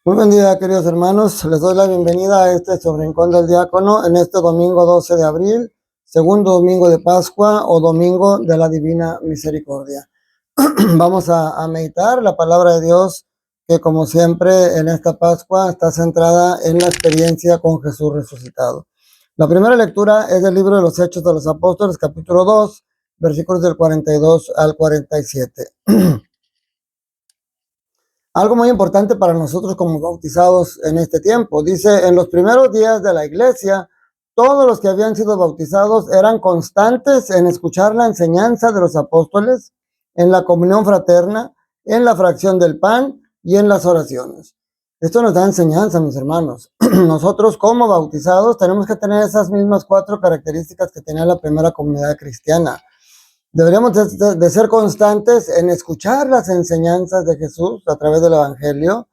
Muy buen día, queridos hermanos. Les doy la bienvenida a este su Rincón del Diácono en este domingo 12 de abril, segundo domingo de Pascua o domingo de la Divina Misericordia. Vamos a meditar la palabra de Dios que, como siempre, en esta Pascua está centrada en la experiencia con Jesús resucitado. La primera lectura es del libro de los Hechos de los Apóstoles, capítulo 2, versículos del 42 al 47. Algo muy importante para nosotros como bautizados en este tiempo. Dice, en los primeros días de la iglesia, todos los que habían sido bautizados eran constantes en escuchar la enseñanza de los apóstoles, en la comunión fraterna, en la fracción del pan y en las oraciones. Esto nos da enseñanza, mis hermanos. Nosotros como bautizados tenemos que tener esas mismas 4 características que tenía la primera comunidad cristiana. Deberíamos de ser constantes en escuchar las enseñanzas de Jesús a través del Evangelio,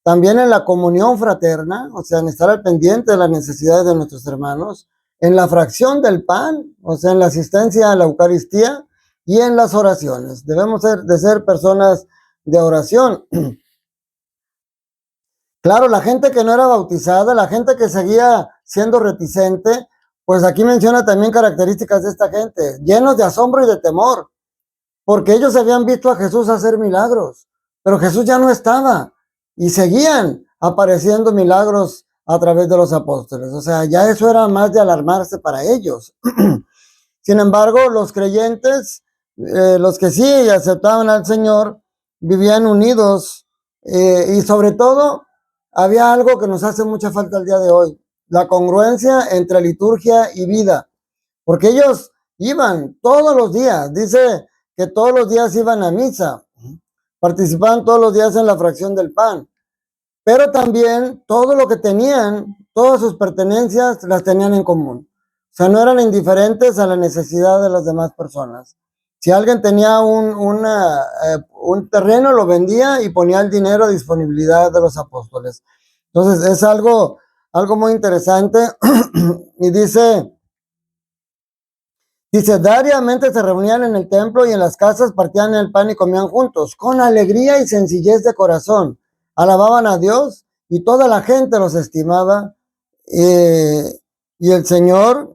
también en la comunión fraterna, o sea, en estar al pendiente de las necesidades de nuestros hermanos, en la fracción del pan, o sea, en la asistencia a la Eucaristía y en las oraciones. Debemos de ser personas de oración. Claro, la gente que no era bautizada, la gente que seguía siendo reticente, pues aquí menciona también características de esta gente, llenos de asombro y de temor, porque ellos habían visto a Jesús hacer milagros, pero Jesús ya no estaba y seguían apareciendo milagros a través de los apóstoles. O sea, ya eso era más de alarmarse para ellos. Sin embargo, los creyentes, los que sí aceptaban al Señor, vivían unidos y sobre todo había algo que nos hace mucha falta el día de hoy, la congruencia entre liturgia y vida, porque ellos iban todos los días, dice que todos los días iban a misa, participaban todos los días en la fracción del pan, pero también todo lo que tenían, todas sus pertenencias las tenían en común. O sea, no eran indiferentes a la necesidad de las demás personas. Si alguien tenía un terreno, lo vendía y ponía el dinero a disponibilidad de los apóstoles. Entonces, es algo muy interesante. Y dice, diariamente se reunían en el templo y en las casas, partían el pan y comían juntos, con alegría y sencillez de corazón. Alababan a Dios y toda la gente los estimaba. Y el Señor,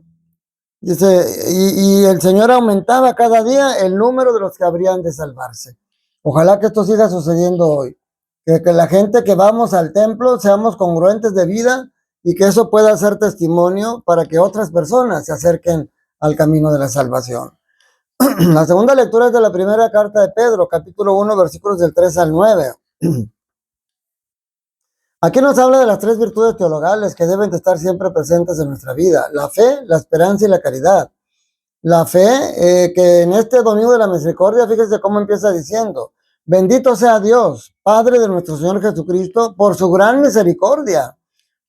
dice, y el Señor aumentaba cada día el número de los que habrían de salvarse. Ojalá que esto siga sucediendo hoy. Que la gente que vamos al templo seamos congruentes de vida y que eso pueda ser testimonio para que otras personas se acerquen al camino de la salvación. La segunda lectura es de la primera carta de Pedro, capítulo 1, versículos del 3 al 9. Aquí nos habla de las 3 virtudes teologales que deben de estar siempre presentes en nuestra vida: la fe, la esperanza y la caridad. La fe, que en este domingo de la misericordia, fíjese cómo empieza diciendo: bendito sea Dios, Padre de nuestro Señor Jesucristo, por su gran misericordia,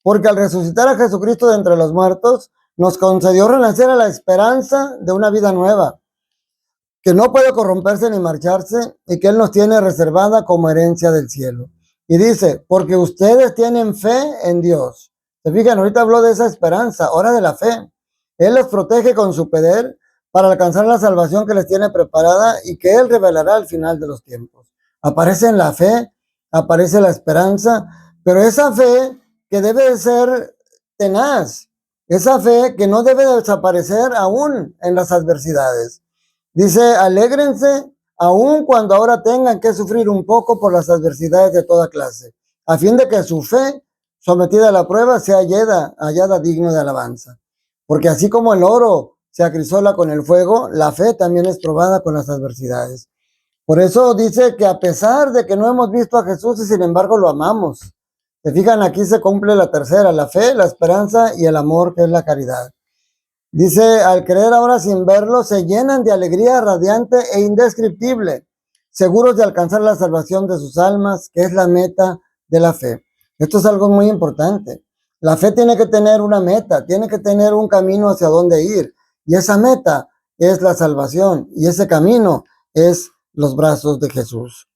porque al resucitar a Jesucristo de entre los muertos, nos concedió renacer a la esperanza de una vida nueva, que no puede corromperse ni marcharse, y que Él nos tiene reservada como herencia del cielo. Y dice, porque ustedes tienen fe en Dios. Se fijan, ahorita habló de esa esperanza, ahora de la fe. Él los protege con su poder para alcanzar la salvación que les tiene preparada y que Él revelará al final de los tiempos. Aparece en la fe, aparece la esperanza, pero esa fe que debe de ser tenaz, esa fe que no debe desaparecer aún en las adversidades. Dice, alégrense aun cuando ahora tengan que sufrir un poco por las adversidades de toda clase, a fin de que su fe, sometida a la prueba, sea hallada digno de alabanza. Porque así como el oro se acrisola con el fuego, la fe también es probada con las adversidades. Por eso dice que a pesar de que no hemos visto a Jesús y sin embargo lo amamos. Se fijan, aquí se cumple la tercera, la fe, la esperanza y el amor, que es la caridad. Dice, al creer ahora sin verlo, se llenan de alegría radiante e indescriptible, seguros de alcanzar la salvación de sus almas, que es la meta de la fe. Esto es algo muy importante. La fe tiene que tener una meta, tiene que tener un camino hacia dónde ir. Y esa meta es la salvación, y ese camino es los brazos de Jesús.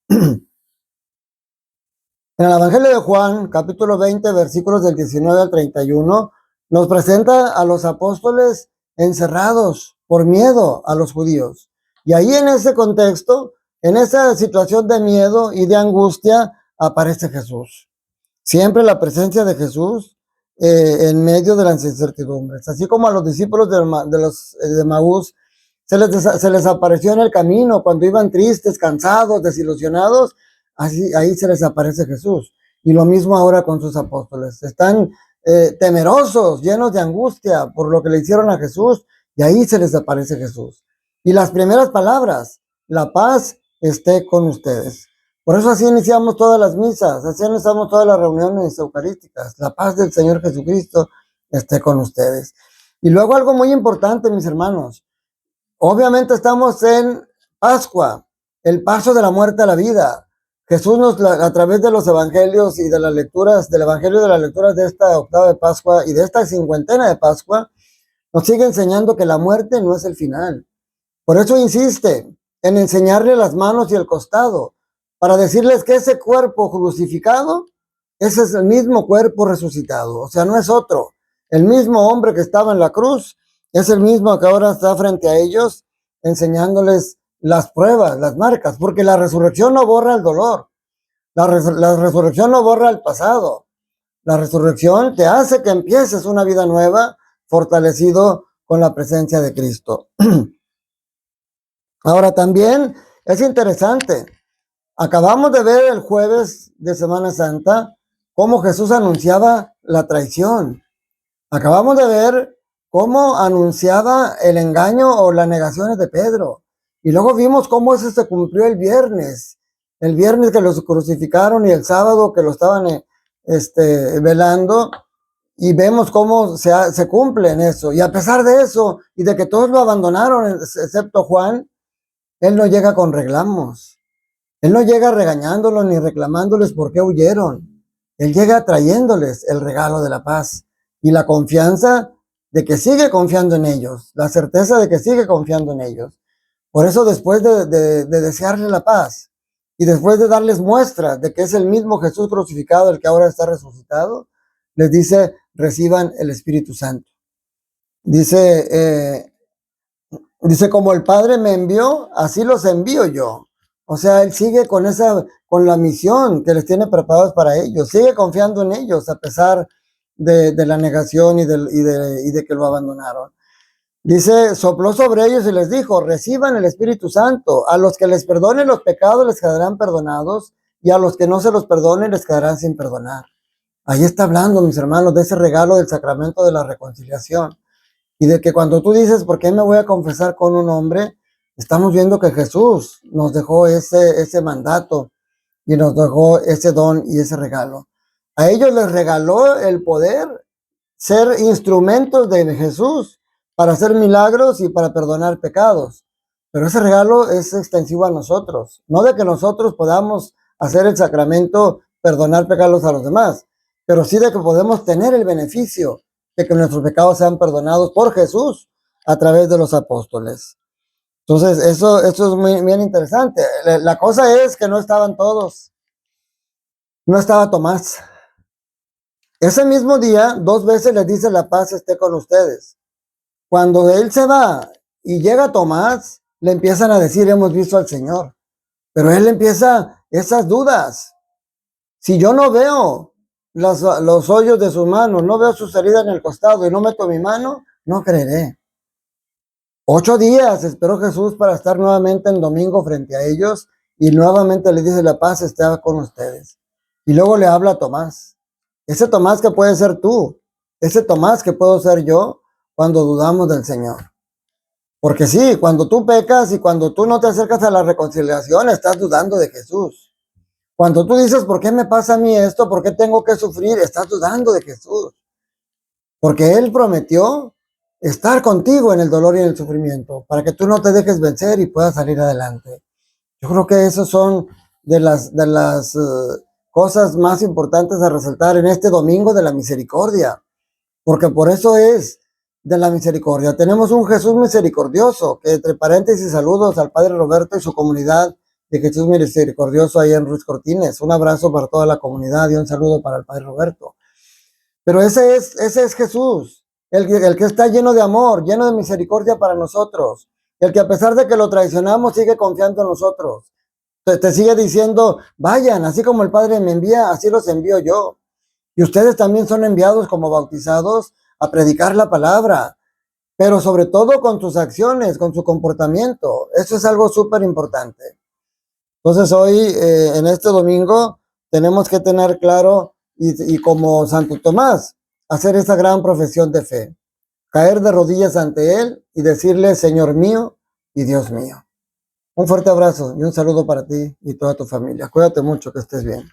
En el Evangelio de Juan, capítulo 20, versículos del 19 al 31, nos presenta a los apóstoles encerrados por miedo a los judíos. Y ahí en ese contexto, en esa situación de miedo y de angustia, aparece Jesús. Siempre la presencia de Jesús en medio de las incertidumbres. Así como a los discípulos de Maús se les apareció en el camino cuando iban tristes, cansados, desilusionados, así, ahí se les aparece Jesús. Y lo mismo ahora con sus apóstoles. Están temerosos, llenos de angustia por lo que le hicieron a Jesús, y ahí se les aparece Jesús. Y las primeras palabras, la paz esté con ustedes. Por eso así iniciamos todas las misas, así iniciamos todas las reuniones eucarísticas. La paz del Señor Jesucristo esté con ustedes. Y luego algo muy importante, mis hermanos. Obviamente estamos en Pascua, el paso de la muerte a la vida. Jesús a través de los evangelios y de las lecturas, del evangelio y de las lecturas de esta octava de Pascua y de esta cincuentena de Pascua, nos sigue enseñando que la muerte no es el final. Por eso insiste en enseñarle las manos y el costado, para decirles que ese cuerpo crucificado, ese es el mismo cuerpo resucitado, o sea, no es otro. El mismo hombre que estaba en la cruz es el mismo que ahora está frente a ellos, enseñándoles las pruebas, las marcas, porque la resurrección no borra el dolor, la resurrección no borra el pasado, la resurrección te hace que empieces una vida nueva, fortalecido con la presencia de Cristo. Ahora también es interesante. Acabamos de ver el jueves de Semana Santa cómo Jesús anunciaba la traición. Acabamos de ver cómo anunciaba el engaño o las negaciones de Pedro. Y luego vimos cómo eso se cumplió el viernes que los crucificaron y el sábado que lo estaban velando. Y vemos cómo se cumple en eso. Y a pesar de eso, y de que todos lo abandonaron, excepto Juan, él no llega con reclamos. Él no llega regañándolos ni reclamándoles por qué huyeron. Él llega trayéndoles el regalo de la paz y la confianza de que sigue confiando en ellos, la certeza de que sigue confiando en ellos. Por eso después de desearles la paz y después de darles muestras de que es el mismo Jesús crucificado el que ahora está resucitado, les dice, reciban el Espíritu Santo. Dice, como el Padre me envió, así los envío yo. O sea, él sigue con la misión que les tiene preparados para ellos, sigue confiando en ellos a pesar de la negación y de que lo abandonaron. Dice, sopló sobre ellos y les dijo, reciban el Espíritu Santo, a los que les perdonen los pecados les quedarán perdonados, y a los que no se los perdonen les quedarán sin perdonar. Ahí está hablando, mis hermanos, de ese regalo del sacramento de la reconciliación, y de que cuando tú dices, ¿por qué me voy a confesar con un hombre? Estamos viendo que Jesús nos dejó ese mandato y nos dejó ese don y ese regalo. A ellos les regaló el poder ser instrumentos de Jesús para hacer milagros y para perdonar pecados. Pero ese regalo es extensivo a nosotros, no de que nosotros podamos hacer el sacramento, perdonar pecados a los demás, pero sí de que podemos tener el beneficio de que nuestros pecados sean perdonados por Jesús a través de los apóstoles. Entonces, eso es muy bien interesante. La cosa es que no estaban todos. No estaba Tomás. Ese mismo día, 2 veces les dice la paz esté con ustedes. Cuando él se va y llega Tomás, le empiezan a decir, hemos visto al Señor. Pero él empieza esas dudas. Si yo no veo los hoyos de sus manos, no veo sus heridas en el costado y no meto mi mano, no creeré. 8 días esperó Jesús para estar nuevamente en domingo frente a ellos y nuevamente le dice la paz esté con ustedes. Y luego le habla a Tomás. Ese Tomás que puede ser tú, ese Tomás que puedo ser yo cuando dudamos del Señor. Porque sí, cuando tú pecas y cuando tú no te acercas a la reconciliación, estás dudando de Jesús. Cuando tú dices, ¿por qué me pasa a mí esto? ¿Por qué tengo que sufrir? Estás dudando de Jesús. Porque Él prometió estar contigo en el dolor y en el sufrimiento, para que tú no te dejes vencer y puedas salir adelante. Yo creo que esos son de las cosas más importantes a resaltar en este domingo de la misericordia, porque por eso es de la misericordia. Tenemos un Jesús misericordioso, que entre paréntesis saludos al Padre Roberto y su comunidad de Jesús misericordioso ahí en Ruiz Cortines. Un abrazo para toda la comunidad y un saludo para el Padre Roberto. Pero ese es Jesús, el que está lleno de amor, lleno de misericordia para nosotros, el que a pesar de que lo traicionamos sigue confiando en nosotros. Te sigue diciendo, vayan, así como el Padre me envía, así los envío yo. Y ustedes también son enviados como bautizados a predicar la palabra, pero sobre todo con sus acciones, con su comportamiento. Eso es algo súper importante. Entonces hoy, en este domingo, tenemos que tener claro y como Santo Tomás, hacer esa gran profesión de fe. Caer de rodillas ante Él y decirle, Señor mío y Dios mío. Un fuerte abrazo y un saludo para ti y toda tu familia. Cuídate mucho, que estés bien.